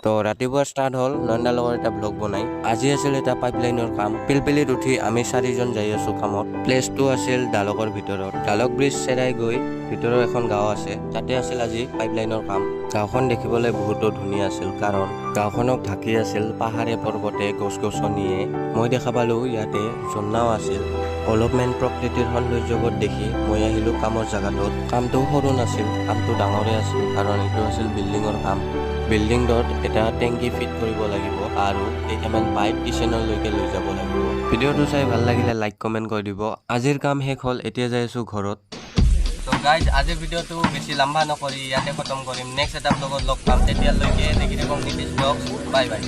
তো ৰাতিপুৱা ষ্টাৰ্ট হ'ল নয়নদাৰ লগত এটা ব্লগ বনাই। আজি আছিল এটা পাইপলাইনৰ কাম। পিলপিলিত উঠি আমি 4জন যাই আছো কামত। প্লেচটো আছিল ডালকৰ ভিতৰত। ডালক ব্ৰিজ চেৰাই গৈ ভিতৰৰ এখন গাঁও আছে, তাতে আছিল আজি পাইপলাইনৰ কাম। গাঁওখন দেখিবলৈ বহুতো ধুনীয়া আছিল, কাৰণ গাঁওখনক ঢাকি আছিল পাহাৰে পৰ্বতে গছ গছনিয়ে। মই দেখা পালো ইয়াতে ঝৰ্ণাও আছিল। অলপমান প্ৰকৃতিৰ সৌন্দৰ্যবোৰ দেখি মই আহিলো কামৰ জাগাটোত। কামটো সৰু নাছিল, কামটো ডাঙৰে আছিল, কাৰণ এইটো আছিল বিল্ডিঙৰ কাম। বিল্ডিংটোত এটা টেংকি ফিট কৰিব লাগিব আৰু কেইটামান পাইপ কিচেনলৈকে লৈ যাব লাগিব। ভিডিঅ'টো চাই ভাল লাগিলে লাইক কমেণ্ট কৰি দিব। আজিৰ কাম শেষ হ'ল, এতিয়া যাই আছো ঘৰত। তো গাইজ, আজিৰ ভিডিঅ'টো বেছি লম্বা নকৰি ইয়াতে খতম কৰিম। নেক্সট এটা ব্লগত লগ পাম, তেতিয়ালৈকে দেখি থাকক নীতিশ ব্লগছ। Bye bye.